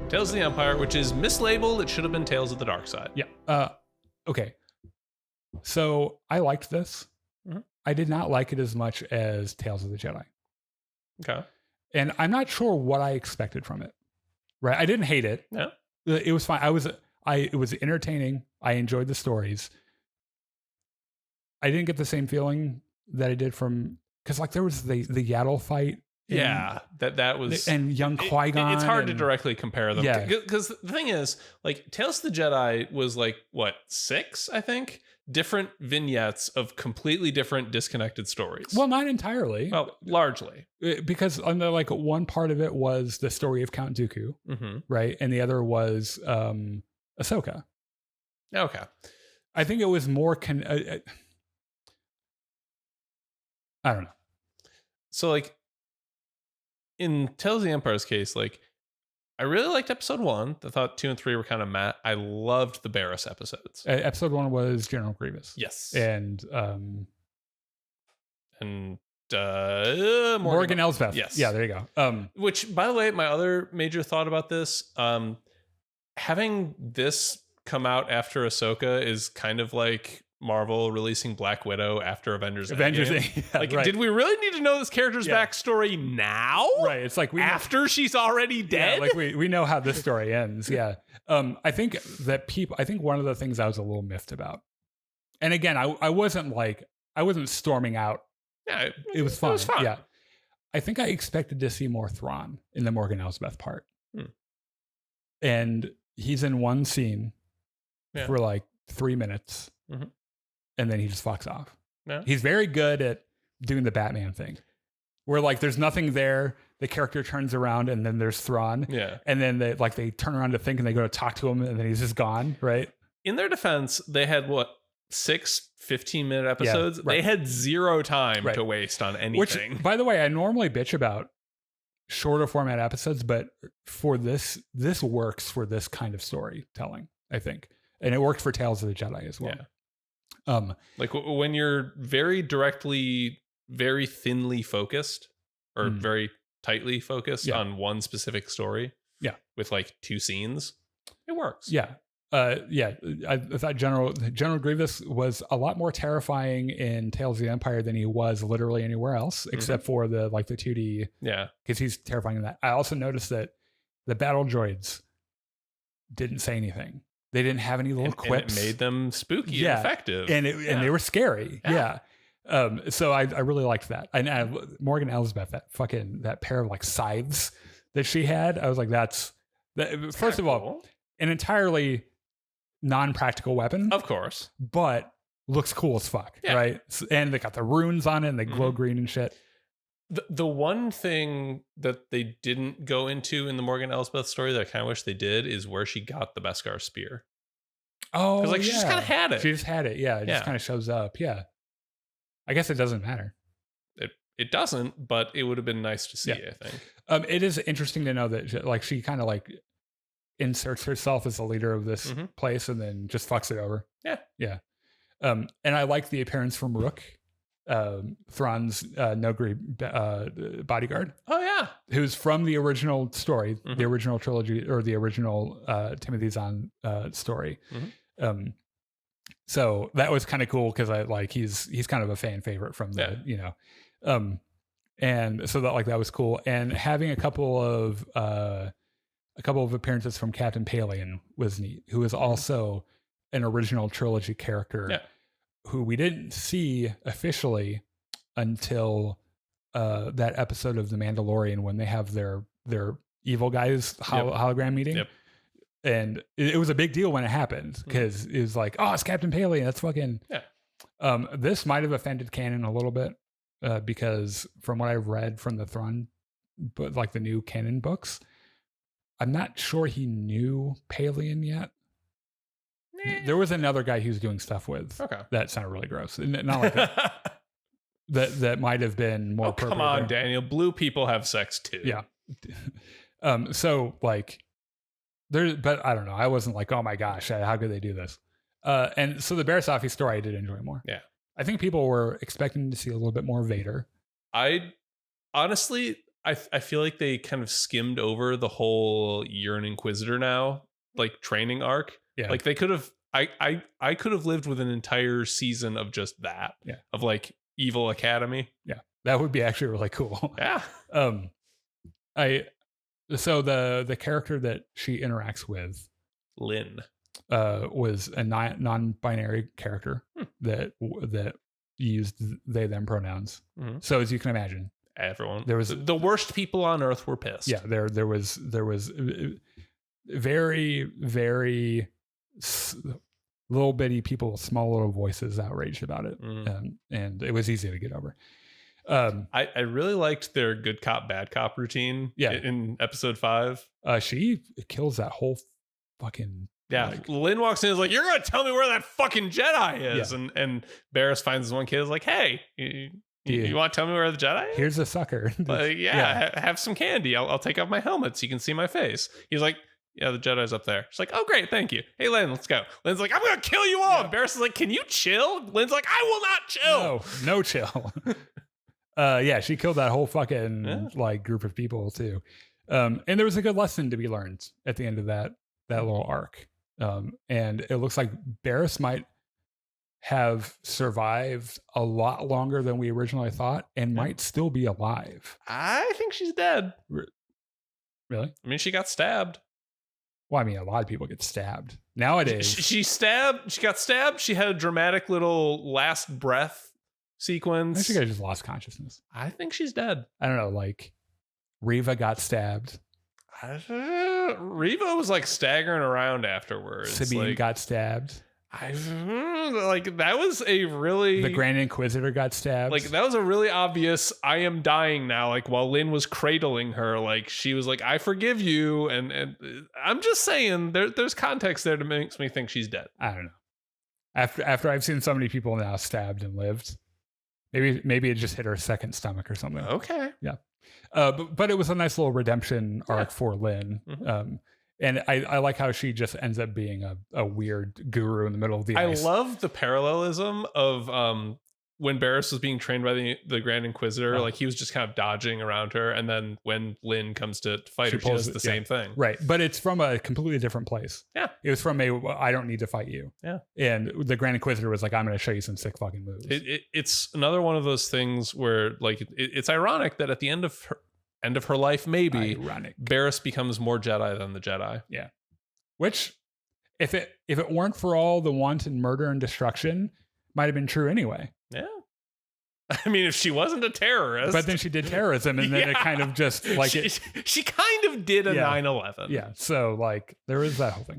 Tales of the Empire, which is mislabeled. It should have been Tales of the Dark Side. Yeah. Okay. So I liked this. Mhm. I did not like it as much as Tales of the Jedi. Okay. And I'm not sure what I expected from it. Right. I didn't hate it. Yeah. It was fine. It was entertaining. I enjoyed the stories. I didn't get the same feeling that I did from, because like there was the Yaddle fight. Yeah, that was, and young Qui-Gon. It's hard to directly compare them. Yeah. Because the thing is, like, Tales of the Jedi was like, what, 6, I think? Different vignettes of completely different disconnected stories. Well, not entirely. Well, largely. Because on the, like, one part of it was the story of Count Dooku, Mm-hmm. right? And the other was Ahsoka. Okay. I think it was more... I don't know. So, like, in Tales of the Empire's case, like, I really liked episode 1. I thought 2 and 3 were kind of meh. I loved the Barriss episodes. Episode 1 was General Grievous. Yes. And Morgan Elsbeth. Yes. Yeah, there you go. Which, by the way, my other major thought about this, having this come out after Ahsoka is kind of like Marvel releasing Black Widow after Avengers Endgame. Yeah, like, right. did we really need to know this character's backstory now? Right. It's like after she's already dead. Yeah, like we know how this story ends. Yeah. I think one of the things I was a little miffed about, and again, I wasn't storming out. Yeah, it was fun. It was fun. Yeah. I think I expected to see more Thrawn in the Morgan Elsbeth part. And he's in one scene for like 3 minutes. Mhm. And then he just fucks off. Yeah. He's very good at doing the Batman thing, where like there's nothing there. The character turns around, and then there's Thrawn. Yeah. And then they turn around to think, and they go to talk to him, and then he's just gone. Right. In their defense, they had 6 15-minute episodes. Yeah, right. They had zero time to waste on anything. Which, by the way, I normally bitch about shorter format episodes, but for this works for this kind of storytelling, I think, and it worked for Tales of the Jedi as well. Yeah. Like when you're very directly, very thinly focused or very tightly focused on one specific story. Yeah. With like 2 scenes, it works. Yeah. I thought General Grievous was a lot more terrifying in Tales of the Empire than he was literally anywhere else, except for the 2D. Yeah. Because he's terrifying in that. I also noticed that the battle droids didn't say anything. They didn't have any little quips. And it made them spooky and effective. And they were scary. Yeah. So I really liked that. And Morgan Elsbeth, that pair of like scythes that she had, I was like, first of all, an entirely non-practical weapon. Of course. But looks cool as fuck. Yeah. Right. And they got the runes on it and they glow green and shit. The one thing that they didn't go into in the Morgan Elsbeth story that I kind of wish they did is where she got the Beskar spear. Oh, because she just kind of had it. She just had it. Yeah, it just kind of shows up. Yeah, I guess it doesn't matter. It doesn't, but it would have been nice to see. I think it is interesting to know that she kind of inserts herself as the leader of this place and then just fucks it over. Yeah. And I like the appearance from Rook. Thrawn's Nogri bodyguard. Oh yeah, who's from the original story, the original trilogy, or the original Timothy Zahn story. So that was kind of cool because he's kind of a fan favorite from the and so that was cool. And having a couple of appearances from Captain Paleon was neat, who is also an original trilogy character. Yeah. Who we didn't see officially until that episode of The Mandalorian when they have their evil guys hologram meeting. Yep. And it was a big deal when it happened because it was like, oh, it's Captain Paleon. That's fucking... Yeah. This might have offended canon a little bit because from what I've read from the Thrawn, but like the new canon books, I'm not sure he knew Paleon yet. There was another guy he was doing stuff with. Okay. That sounded really gross. Not like that. that might have been more appropriate. Come on, Daniel. Blue people have sex too. Yeah. So like but I don't know. I wasn't like, oh my gosh, how could they do this? And so the Barasafi story I did enjoy more. Yeah. I think people were expecting to see a little bit more Vader. Honestly, I feel like they kind of skimmed over the whole "you're an Inquisitor now" like training arc. Yeah. Like they could have. I could have lived with an entire season of just that. Yeah. Of like Evil Academy. Yeah, that would be actually really cool. Yeah. So the character that she interacts with, Lynn, was a non-binary character that used they them pronouns. Mm-hmm. So as you can imagine, everyone, there was the worst people on earth were pissed. Yeah, there was very, very little bitty people, small little voices outraged about it, and it was easy to get over. I really liked their good cop bad cop routine. Yeah. In episode 5, she kills that whole fucking. Yeah, like, Lynn walks in and is like, "You're gonna tell me where that fucking Jedi is?" Yeah. And Barriss finds this one kid is like, "Hey, you want to tell me where the Jedi is? Here's a sucker." Have some candy. I'll take off my helmet so you can see my face. He's like, "Yeah, the Jedi's up there." She's like, "Oh, great, thank you. Hey, Lynn, let's go." Lynn's like, "I'm gonna kill you all." Yeah. Barriss is like, "Can you chill?" Lynn's like, "I will not chill." No chill. Yeah, she killed that whole fucking like group of people too. And there was a good lesson to be learned at the end of that little arc. And it looks like Barriss might have survived a lot longer than we originally thought and might still be alive. I think she's dead. Really? I mean, she got stabbed. Well, I mean, a lot of people get stabbed nowadays. She got stabbed. She had a dramatic little last breath sequence. I think she just lost consciousness. I think she's dead. I don't know. Like Reva got stabbed. Reva was like staggering around afterwards. Sabine got stabbed. Like that was a really the Grand Inquisitor got stabbed. Like that was a really obvious "I am dying now." Like while Lynn was cradling her, like she was like, "I forgive you," and I'm just saying there's context there that makes me think she's dead. I don't know. After I've seen so many people now stabbed and lived, maybe it just hit her second stomach or something. Okay. Yeah. But it was a nice little redemption arc for Lynn. Mm-hmm. And I like how she just ends up being a weird guru in the middle of the ice. I love the parallelism of when Barriss was being trained by the Grand Inquisitor, like he was just kind of dodging around her. And then when Lynn comes to fight her, she does the same thing. Right. But it's from a completely different place. Yeah. It was from I don't need to fight you. Yeah. And the Grand Inquisitor was like, I'm going to show you some sick fucking moves. It's another one of those things where like it's ironic that at the end of her life, maybe Barriss becomes more Jedi than the Jedi. Yeah. Which if it weren't for all the wanton murder and destruction, might have been true anyway. Yeah. I mean, if she wasn't a terrorist. But then she did terrorism, and then it kind of just like she kind of did a 9/11. Yeah. So like there is that whole thing.